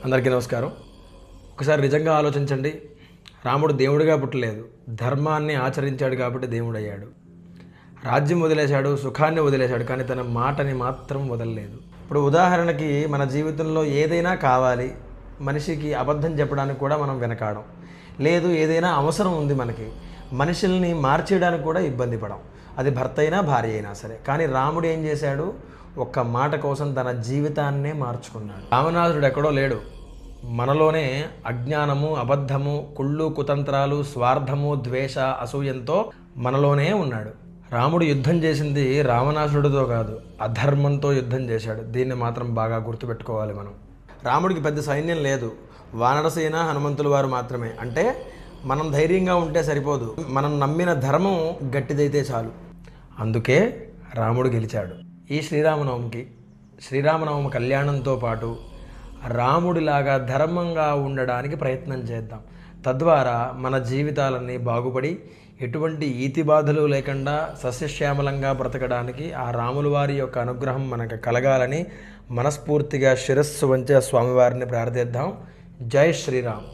అందరికీ నమస్కారం. ఒకసారి నిజంగా ఆలోచించండి. రాముడు దేవుడిగా పుట్టలేదు, ధర్మాన్ని ఆచరించాడు కాబట్టి దేవుడయ్యాడు. రాజ్యం వదిలేశాడు, సుఖాన్ని వదిలేశాడు, కానీ తన మాటని మాత్రం వదలలేదు. ఇప్పుడు ఉదాహరణకి మన జీవితంలో ఏదైనా కావాలి, మనిషికి అబద్ధం చెప్పడానికి కూడా మనం వెనకాడం. లేదు, ఏదైనా అవసరం ఉంది మనకి, మనుషుల్ని మార్చేయడానికి కూడా ఇబ్బంది పడం. అది భర్త అయినా భార్య అయినా సరే. కానీ రాముడు ఏం చేశాడు? ఒక్క మాట కోసం తన జీవితాన్నే మార్చుకున్నాడు. రావణాసురుడు ఎక్కడో లేడు, మనలోనే అజ్ఞానము, అబద్ధము, కుళ్ళు, కుతంత్రాలు, స్వార్థము, ద్వేష, అసూయంతో మనలోనే ఉన్నాడు. రాముడు యుద్ధం చేసింది రావణాసురుడితో కాదు, అధర్మంతో యుద్ధం చేశాడు. దీన్ని మాత్రం బాగా గుర్తుపెట్టుకోవాలి మనం. రాముడికి పెద్ద సైన్యం లేదు, వానరసేన, హనుమంతుల వారు మాత్రమే. అంటే మనం ధైర్యంగా ఉంటే సరిపోదు, మనం నమ్మిన ధర్మం గట్టిదైతే చాలు. అందుకే రాముడు గెలిచాడు. ఈ శ్రీరామనవమి కళ్యాణంతో పాటు రాముడిలాగా ధర్మంగా ఉండడానికి ప్రయత్నం చేద్దాం. తద్వారా మన జీవితాలన్నీ బాగుపడి ఎటువంటి ఈతి బాధలు లేకుండా సస్యశ్యామలంగా బ్రతకడానికి ఆ రాముల వారి యొక్క అనుగ్రహం మనకు కలగాలని మనస్ఫూర్తిగా శిరస్సు వంచే స్వామివారిని ప్రార్థిద్దాం. జై శ్రీరామ్.